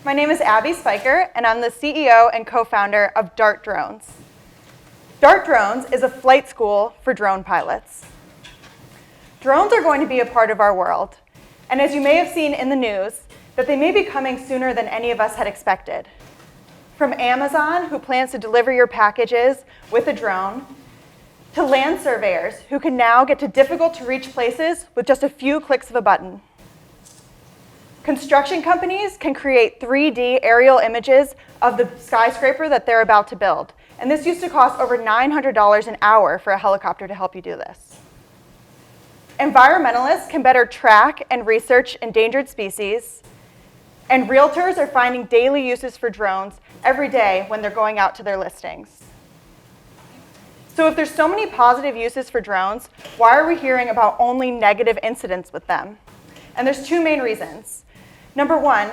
My name is Abby Spiker, and I'm the CEO and co-founder of DARTdrones. DARTdrones is a flight school for drone pilots. Drones are going to be a part of our world, and as you may have seen in the news, that they may be coming sooner than any of us had expected. From Amazon, who plans to deliver your packages with a drone, to land surveyors, who can now get to difficult-to-reach places with just a few clicks of a button. Construction companies can create 3D aerial images of the skyscraper that they're about to build. And this used to cost over $900 an hour for a helicopter to help you do this. Environmentalists can better track and research endangered species. And realtors are finding daily uses for drones every day when they're going out to their listings. So if there's so many positive uses for drones, why are we hearing about only negative incidents with them? And there's two main reasons. Number one,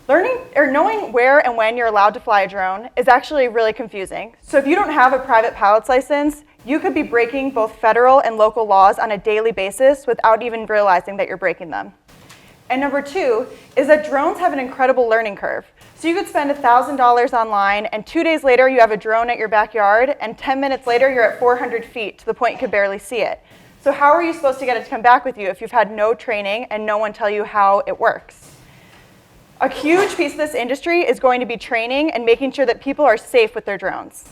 knowing where and when you're allowed to fly a drone is actually really confusing. So if you don't have a private pilot's license, you could be breaking both federal and local laws on a daily basis without even realizing that you're breaking them. And number two is that drones have an incredible learning curve. So you could spend $1,000 online, and 2 days later you have a drone at your backyard, and 10 minutes later you're at 400 feet to the point you could barely see it. So how are you supposed to get it to come back with you if you've had no training and no one tell you how it works? A huge piece of this industry is going to be training and making sure that people are safe with their drones.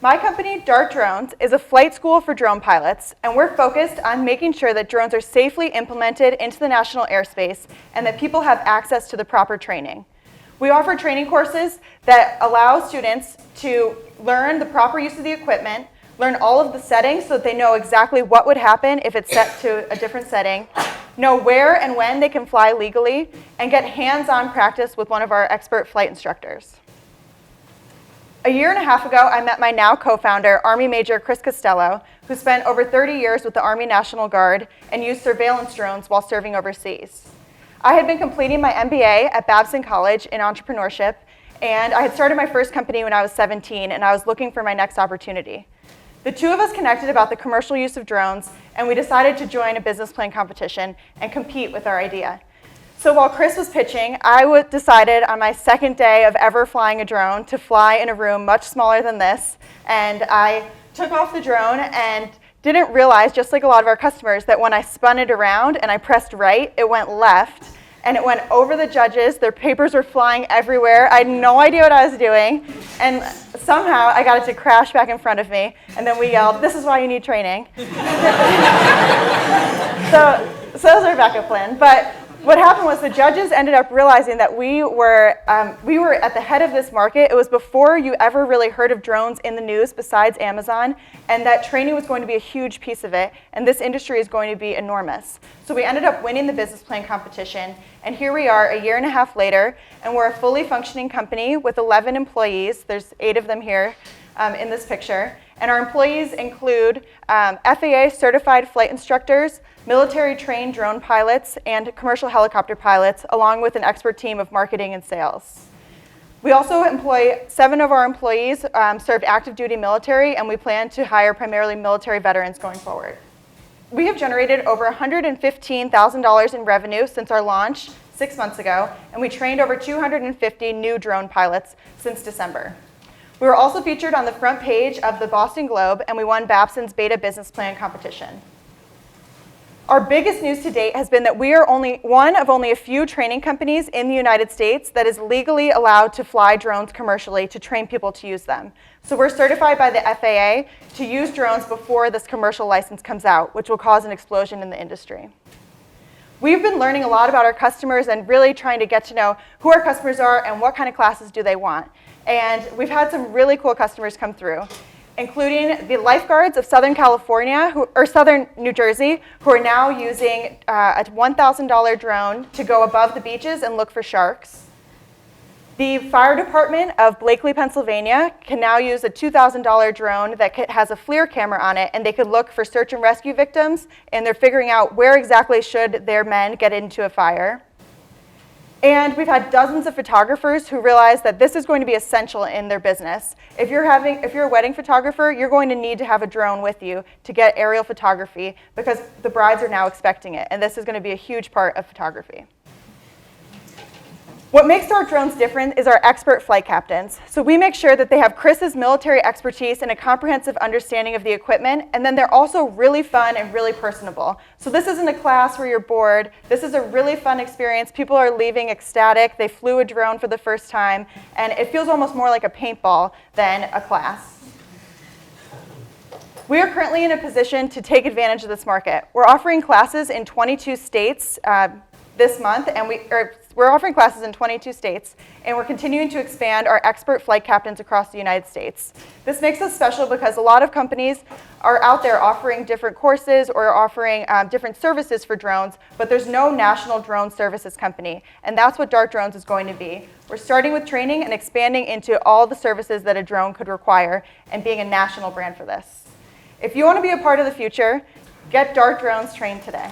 My company, DARTdrones, is a flight school for drone pilots, and we're focused on making sure that drones are safely implemented into the national airspace and that people have access to the proper training. We offer training courses that allow students to learn the proper use of the equipment, learn all of the settings so that they know exactly what would happen if it's set to a different setting, know where and when they can fly legally, and get hands-on practice with one of our expert flight instructors. A year and a half ago, I met my now co-founder, Army Major Chris Costello, who spent over 30 years with the Army National Guard and used surveillance drones while serving overseas. I had been completing my MBA at Babson College in entrepreneurship, and I had started my first company when I was 17, and I was looking for my next opportunity. The two of us connected about the commercial use of drones, and we decided to join a business plan competition and compete with our idea. So while Chris was pitching, I decided on my second day of ever flying a drone to fly in a room much smaller than this, and I took off the drone and didn't realize, just like a lot of our customers, that when I spun it around and I pressed right, it went left, and it went over the judges. Their papers were flying everywhere. I had no idea what I was doing, and somehow I got it to crash back in front of me, and then we yelled, "This is why you need training." So that was our backup plan. But what happened was the judges ended up realizing that we were at the head of this market. It was before you ever really heard of drones in the news besides Amazon, and that training was going to be a huge piece of it, and this industry is going to be enormous. So we ended up winning the business plan competition, and here we are a year and a half later, and we're a fully functioning company with 11 employees. There's 8 of them here in this picture. And our employees include FAA certified flight instructors, military trained drone pilots, and commercial helicopter pilots, along with an expert team of marketing and sales. We also employ 7 of our employees served active duty military, and we plan to hire primarily military veterans going forward. We have generated over $115,000 in revenue since our launch 6 months ago, and we trained over 250 new drone pilots since December. We were also featured on the front page of the Boston Globe, and we won Babson's Beta Business Plan competition. Our biggest news to date has been that we are one of only a few training companies in the United States that is legally allowed to fly drones commercially to train people to use them. So we're certified by the FAA to use drones before this commercial license comes out, which will cause an explosion in the industry. We've been learning a lot about our customers and really trying to get to know who our customers are and what kind of classes do they want. And we've had some really cool customers come through, including the lifeguards of Southern California, or Southern New Jersey, who are now using a $1,000 drone to go above the beaches and look for sharks. The fire department of Blakely, Pennsylvania can now use a $2,000 drone that has a FLIR camera on it, and they could look for search and rescue victims, and they're figuring out where exactly should their men get into a fire. And we've had dozens of photographers who realize that this is going to be essential in their business. If you're a wedding photographer, you're going to need to have a drone with you to get aerial photography because the brides are now expecting it, and this is going to be a huge part of photography. What makes DARTdrones different is our expert flight captains. So we make sure that they have Chris's military expertise and a comprehensive understanding of the equipment, and then they're also really fun and really personable. So this isn't a class where you're bored. This is a really fun experience. People are leaving ecstatic. They flew a drone for the first time, and it feels almost more like a paintball than a class. We are currently in a position to take advantage of this market. We're offering classes in 22 states this month, and we're offering classes in 22 states, and we're continuing to expand our expert flight captains across the United States. This makes us special because a lot of companies are out there offering different courses or offering different services for drones, but there's no national drone services company, and that's what DARTdrones is going to be. We're starting with training and expanding into all the services that a drone could require and being a national brand for this. If you want to be a part of the future, get DARTdrones trained today.